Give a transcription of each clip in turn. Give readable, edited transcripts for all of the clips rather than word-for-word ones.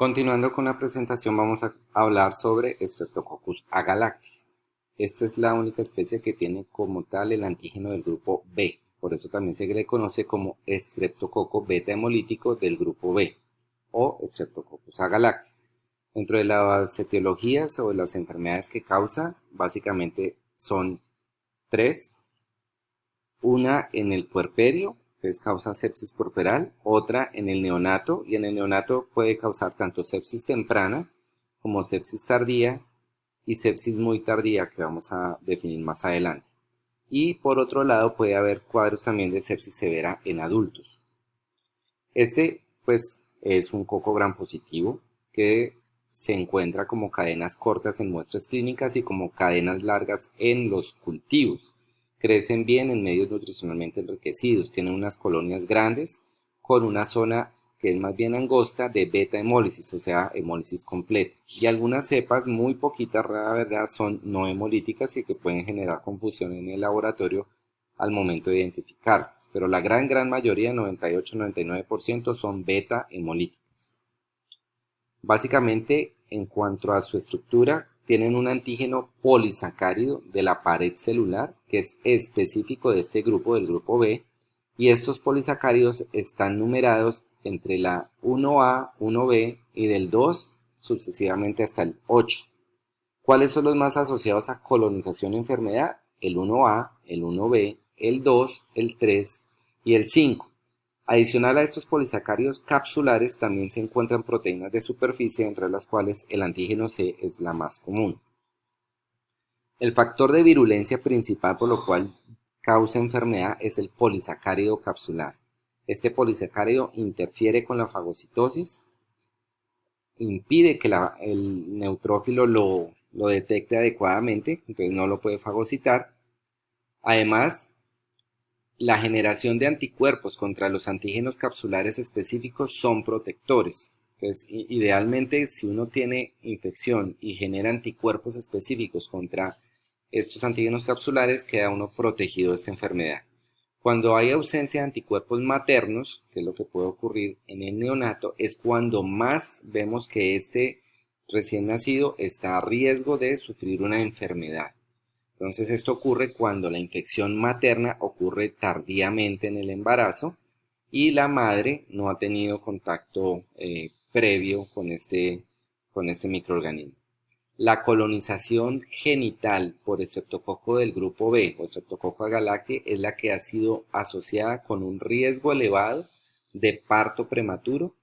Continuando con la presentación, vamos a hablar sobre Streptococcus agalactiae. Esta es la única especie que tiene como tal el antígeno del grupo B, por eso también se le conoce como estreptococo beta hemolítico del grupo B o Streptococcus agalactiae. Dentro de las etiologías o de las enfermedades que causa, básicamente son tres. Una en el puerperio, que es causa sepsis puerperal, otra en el neonato, y en el neonato puede causar tanto sepsis temprana como sepsis tardía y sepsis muy tardía, que vamos a definir más adelante. Y por otro lado puede haber cuadros también de sepsis severa en adultos. Este pues es un coco gram positivo que se encuentra como cadenas cortas en muestras clínicas y como cadenas largas en los cultivos. Crecen bien en medios nutricionalmente enriquecidos, tienen unas colonias grandes con una zona que es más bien angosta de beta hemólisis, o sea, hemólisis completa. Y algunas cepas, muy poquitas, rara verdad, son no hemolíticas y que pueden generar confusión en el laboratorio al momento de identificarlas, pero la gran mayoría, 98-99%, son beta hemolíticas. Básicamente, en cuanto a su estructura, tienen un antígeno polisacárido de la pared celular, que es específico de este grupo, del grupo B, y estos polisacáridos están numerados entre la 1A, 1B y del 2 sucesivamente hasta el 8. ¿Cuáles son los más asociados a colonización y enfermedad? El 1A, el 1B, el 2, el 3 y el 5. Adicional a estos polisacáridos capsulares también se encuentran proteínas de superficie, entre las cuales el antígeno C es la más común. El factor de virulencia principal por lo cual causa enfermedad es el polisacárido capsular. Este polisacárido interfiere con la fagocitosis, impide que el neutrófilo lo detecte adecuadamente, entonces no lo puede fagocitar. Además, la generación de anticuerpos contra los antígenos capsulares específicos son protectores. Entonces, idealmente, si uno tiene infección y genera anticuerpos específicos contra estos antígenos capsulares, queda uno protegido de esta enfermedad. Cuando hay ausencia de anticuerpos maternos, que es lo que puede ocurrir en el neonato, es cuando más vemos que este recién nacido está a riesgo de sufrir una enfermedad. Entonces esto ocurre cuando la infección materna ocurre tardíamente en el embarazo y la madre no ha tenido contacto previo con este microorganismo. La colonización genital por estreptococo del grupo B o Streptococcus agalactiae es la que ha sido asociada con un riesgo elevado de parto prematuro,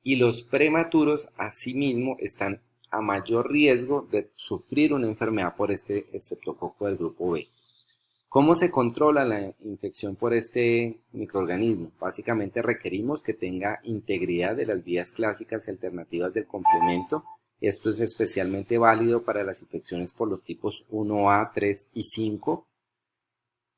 y los prematuros asimismo están a mayor riesgo de sufrir una enfermedad por este estreptococo del grupo B. ¿Cómo se controla la infección por este microorganismo? Básicamente requerimos que tenga integridad de las vías clásicas y alternativas del complemento. Esto es especialmente válido para las infecciones por los tipos 1A, 3 y 5.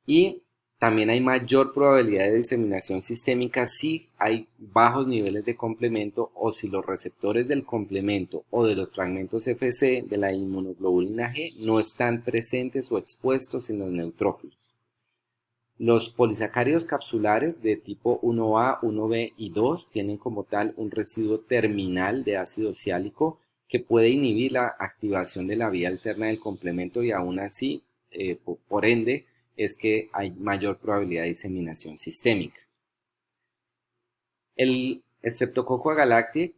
Y también hay mayor probabilidad de diseminación sistémica si hay bajos niveles de complemento o si los receptores del complemento o de los fragmentos Fc de la inmunoglobulina G no están presentes o expuestos en los neutrófilos. Los polisacáridos capsulares de tipo 1A, 1B y 2 tienen como tal un residuo terminal de ácido oxálico que puede inhibir la activación de la vía alterna del complemento, y aún así, por ende, es que hay mayor probabilidad de diseminación sistémica. El Streptococcus agalactiae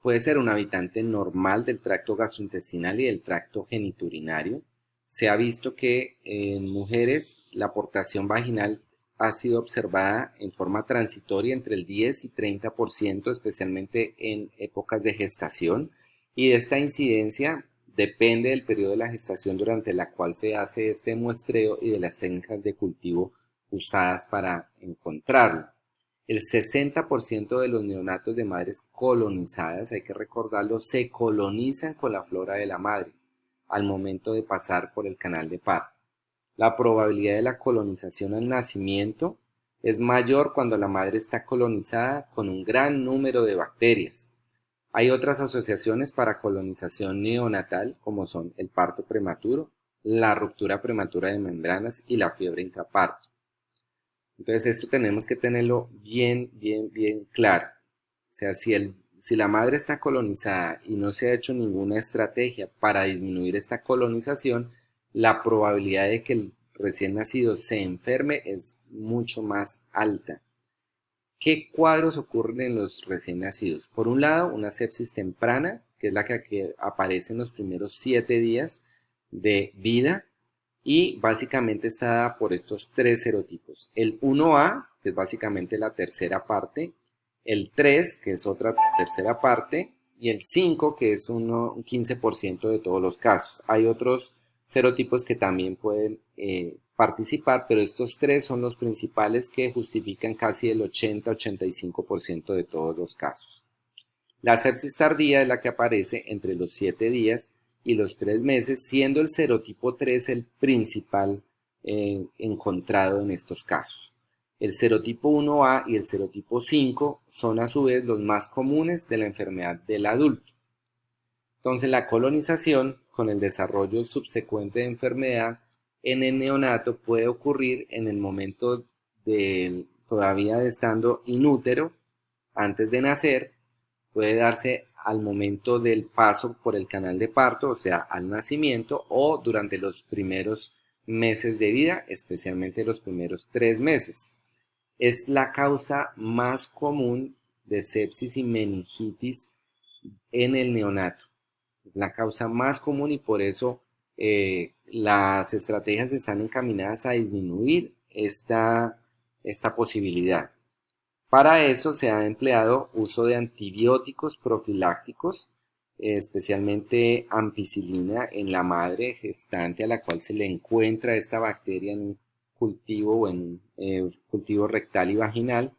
puede ser un habitante normal del tracto gastrointestinal y del tracto genitourinario. Se ha visto que en mujeres la aportación vaginal ha sido observada en forma transitoria entre el 10 y 30%, especialmente en épocas de gestación, y de esta incidencia depende del periodo de la gestación durante la cual se hace este muestreo y de las técnicas de cultivo usadas para encontrarlo. El 60% de los neonatos de madres colonizadas, hay que recordarlo, se colonizan con la flora de la madre al momento de pasar por el canal de parto. La probabilidad de la colonización al nacimiento es mayor cuando la madre está colonizada con un gran número de bacterias. Hay otras asociaciones para colonización neonatal, como son el parto prematuro, la ruptura prematura de membranas y la fiebre intraparto. Entonces esto tenemos que tenerlo bien claro. O sea, si si la madre está colonizada y no se ha hecho ninguna estrategia para disminuir esta colonización, la probabilidad de que el recién nacido se enferme es mucho más alta. ¿Qué cuadros ocurren en los recién nacidos? Por un lado, una sepsis temprana, que es la que aparece en los primeros 7 días de vida, y básicamente está dada por estos 3 serotipos. El 1A, que es básicamente la tercera parte, el 3, que es otra tercera parte, y el 5, que es un 15% de todos los casos. Hay otros serotipos que también pueden participar, pero estos 3 son los principales que justifican casi el 80-85% de todos los casos. La sepsis tardía es la que aparece entre los 7 días y los 3 meses, siendo el serotipo 3 el principal encontrado en estos casos. El serotipo 1A y el serotipo 5 son a su vez los más comunes de la enfermedad del adulto. Entonces, la colonización con el desarrollo subsecuente de enfermedad en el neonato puede ocurrir en el momento todavía estando inútero, antes de nacer, puede darse al momento del paso por el canal de parto, o sea, al nacimiento, o durante los primeros meses de vida, especialmente los primeros 3 meses. Es la causa más común de sepsis y meningitis en el neonato. Es la causa más común y por eso las estrategias están encaminadas a disminuir esta posibilidad. Para eso se ha empleado uso de antibióticos profilácticos, especialmente ampicilina en la madre gestante a la cual se le encuentra esta bacteria en un cultivo o en un cultivo rectal y vaginal.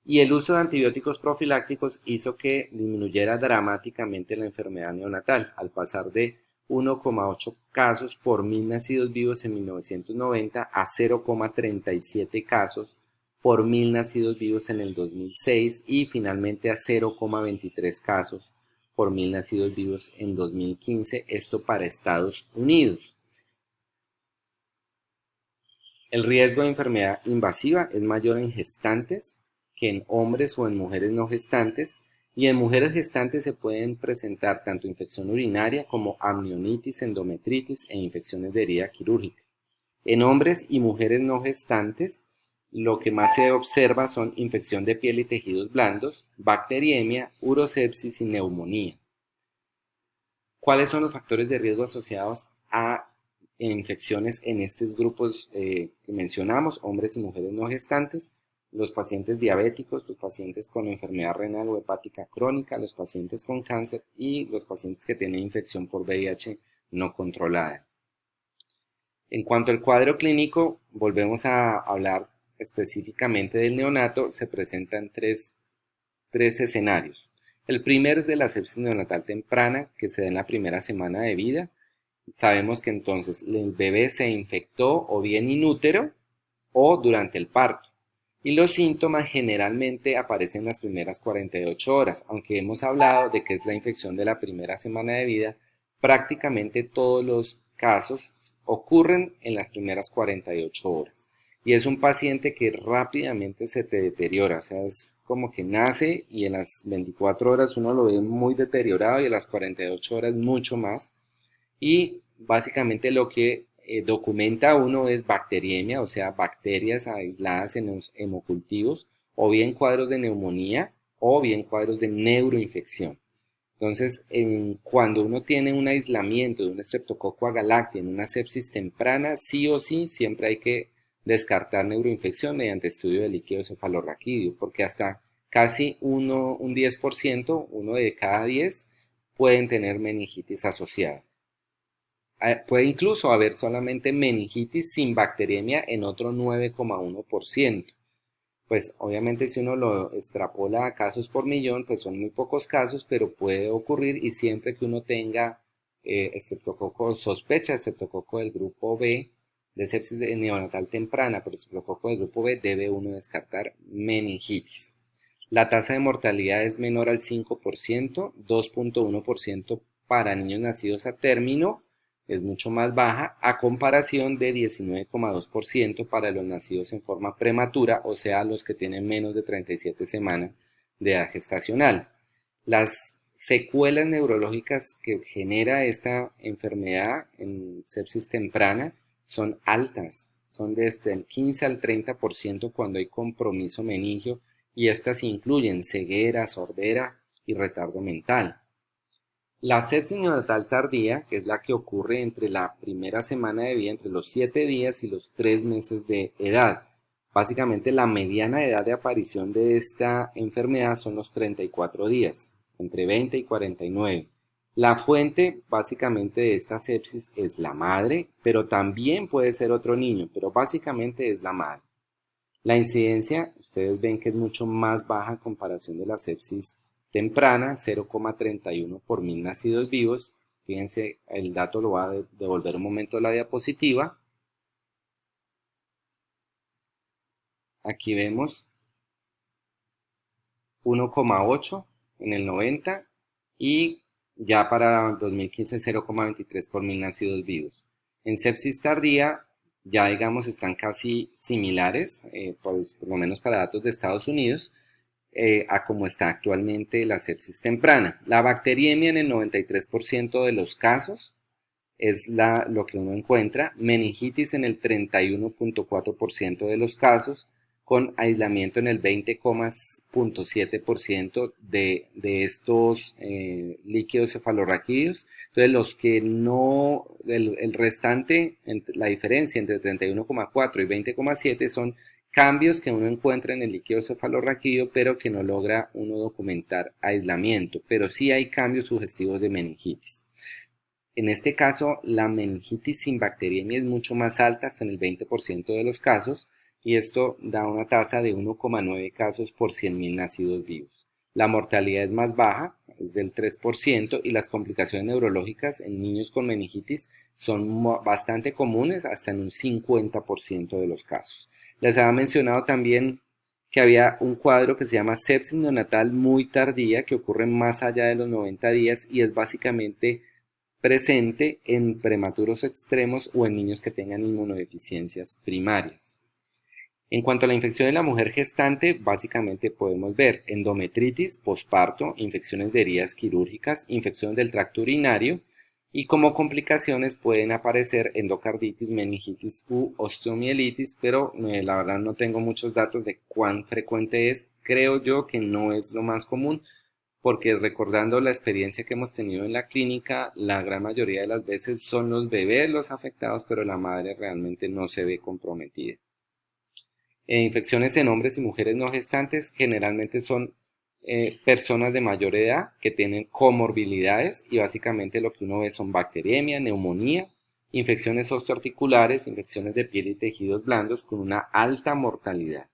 Y el uso de antibióticos profilácticos hizo que disminuyera dramáticamente la enfermedad neonatal, al pasar de 1,8 casos por 1000 nacidos vivos en 1990 a 0,37 casos por 1000 nacidos vivos en el 2006 y finalmente a 0,23 casos por 1000 nacidos vivos en 2015, esto para Estados Unidos. El riesgo de enfermedad invasiva es mayor en gestantes que en hombres o en mujeres no gestantes, y en mujeres gestantes se pueden presentar tanto infección urinaria como amnionitis, endometritis e infecciones de herida quirúrgica. En hombres y mujeres no gestantes, lo que más se observa son infección de piel y tejidos blandos, bacteriemia, urosepsis y neumonía. ¿Cuáles son los factores de riesgo asociados a infecciones en estos grupos que mencionamos, hombres y mujeres no gestantes? Los pacientes diabéticos, los pacientes con enfermedad renal o hepática crónica, los pacientes con cáncer y los pacientes que tienen infección por VIH no controlada. En cuanto al cuadro clínico, volvemos a hablar específicamente del neonato. Se presentan tres escenarios. El primero es de la sepsis neonatal temprana, que se da en la primera semana de vida. Sabemos que entonces el bebé se infectó o bien in útero o durante el parto. Y los síntomas generalmente aparecen en las primeras 48 horas. Aunque hemos hablado de que es la infección de la primera semana de vida, prácticamente todos los casos ocurren en las primeras 48 horas. Y es un paciente que rápidamente se te deteriora, o sea, es como que nace y en las 24 horas uno lo ve muy deteriorado y en las 48 horas mucho más. Y básicamente lo que documenta uno es bacteriemia, o sea, bacterias aisladas en los hemocultivos, o bien cuadros de neumonía, o bien cuadros de neuroinfección. Entonces, cuando uno tiene un aislamiento de un Streptococcus agalactiae en una sepsis temprana, sí o sí, siempre hay que descartar neuroinfección mediante estudio de líquido cefalorraquídeo, porque hasta casi un 10%, uno de cada 10, pueden tener meningitis asociada. Puede incluso haber solamente meningitis sin bacteriemia en otro 9,1%. Pues obviamente si uno lo extrapola a casos por millón, pues son muy pocos casos, pero puede ocurrir y siempre que uno tenga sospecha de estreptococo del grupo B, de sepsis neonatal temprana por estreptococo del grupo B, debe uno descartar meningitis. La tasa de mortalidad es menor al 5%, 2,1% para niños nacidos a término, es mucho más baja a comparación de 19,2% para los nacidos en forma prematura, o sea, los que tienen menos de 37 semanas de edad gestacional. Las secuelas neurológicas que genera esta enfermedad en sepsis temprana son altas, son desde el 15 al 30% cuando hay compromiso meningio, y estas incluyen ceguera, sordera y retardo mental. La sepsis neonatal tardía, que es la que ocurre entre la primera semana de vida, entre los 7 días y los 3 meses de edad. Básicamente la mediana edad de aparición de esta enfermedad son los 34 días, entre 20 y 49. La fuente básicamente de esta sepsis es la madre, pero también puede ser otro niño, pero básicamente es la madre. La incidencia, ustedes ven que es mucho más baja en comparación de la sepsis temprana, 0,31 por 1000 nacidos vivos. Fíjense, el dato lo va a devolver un momento la diapositiva. Aquí vemos 1,8 en el 90 y ya para 2015 0,23 por 1000 nacidos vivos. En sepsis tardía ya digamos están casi similares, por lo menos para datos de Estados Unidos, a como está actualmente la sepsis temprana. La bacteriemia en el 93% de los casos es lo que uno encuentra, meningitis en el 31,4% de los casos, con aislamiento en el 20,7% de estos líquidos cefalorraquídeos. Entonces los que no, el restante, la diferencia entre 31,4 y 20,7 son cambios que uno encuentra en el líquido cefalorraquídeo, pero que no logra uno documentar aislamiento, pero sí hay cambios sugestivos de meningitis. En este caso, la meningitis sin bacteriemia es mucho más alta, hasta en el 20% de los casos, y esto da una tasa de 1,9 casos por 100.000 nacidos vivos. La mortalidad es más baja, es del 3%, y las complicaciones neurológicas en niños con meningitis son bastante comunes, hasta en un 50% de los casos. Les había mencionado también que había un cuadro que se llama sepsis neonatal muy tardía, que ocurre más allá de los 90 días y es básicamente presente en prematuros extremos o en niños que tengan inmunodeficiencias primarias. En cuanto a la infección de la mujer gestante, básicamente podemos ver endometritis, posparto, infecciones de heridas quirúrgicas, infecciones del tracto urinario, y como complicaciones pueden aparecer endocarditis, meningitis u osteomielitis, pero la verdad no tengo muchos datos de cuán frecuente es. Creo yo que no es lo más común, porque recordando la experiencia que hemos tenido en la clínica, la gran mayoría de las veces son los bebés los afectados, pero la madre realmente no se ve comprometida. Infecciones en hombres y mujeres no gestantes generalmente son personas de mayor edad que tienen comorbilidades, y básicamente lo que uno ve son bacteriemia, neumonía, infecciones osteoarticulares, infecciones de piel y tejidos blandos con una alta mortalidad.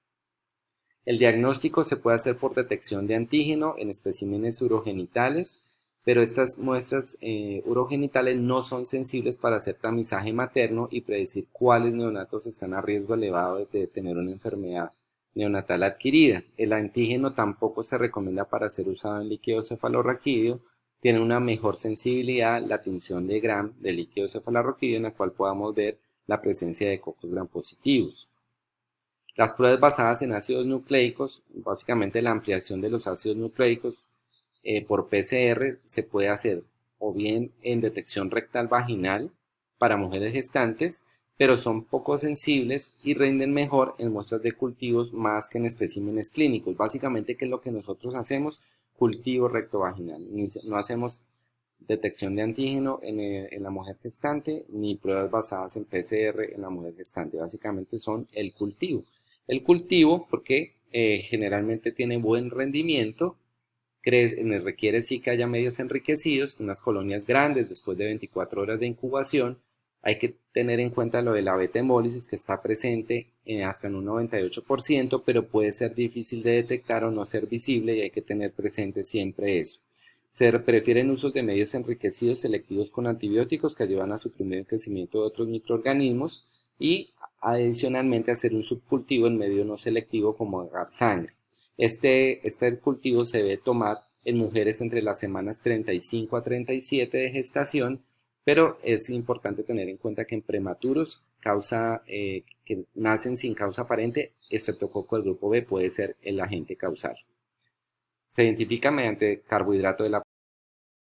El diagnóstico se puede hacer por detección de antígeno en especímenes urogenitales, pero estas muestras urogenitales no son sensibles para hacer tamizaje materno y predecir cuáles neonatos están a riesgo elevado de tener una enfermedad neonatal adquirida. El antígeno tampoco se recomienda para ser usado en líquido cefalorraquídeo. Tiene una mejor sensibilidad la tinción de Gram del líquido cefalorraquídeo, en la cual podamos ver la presencia de cocos Gram positivos. Las pruebas basadas en ácidos nucleicos, básicamente la ampliación de los ácidos nucleicos por PCR, se puede hacer o bien en detección rectal vaginal para mujeres gestantes, pero son poco sensibles y rinden mejor en muestras de cultivos más que en especímenes clínicos. Básicamente, ¿qué es lo que nosotros hacemos? Cultivo rectovaginal. No hacemos detección de antígeno en la mujer gestante, ni pruebas basadas en PCR en la mujer gestante. Básicamente son el cultivo. El cultivo, porque generalmente tiene buen rendimiento, requiere sí que haya medios enriquecidos, unas colonias grandes después de 24 horas de incubación. Hay que tener en cuenta lo de la beta-hemólisis, que está presente hasta en un 98%, pero puede ser difícil de detectar o no ser visible, y hay que tener presente siempre eso. Se prefieren usos de medios enriquecidos selectivos con antibióticos que ayudan a suprimir el crecimiento de otros microorganismos, y adicionalmente hacer un subcultivo en medio no selectivo como agar sangre. Este cultivo se debe tomar en mujeres entre las semanas 35 a 37 de gestación, pero es importante tener en cuenta que en prematuros que nacen sin causa aparente, estreptococo del grupo B puede ser el agente causal. Se identifica mediante carbohidrato de la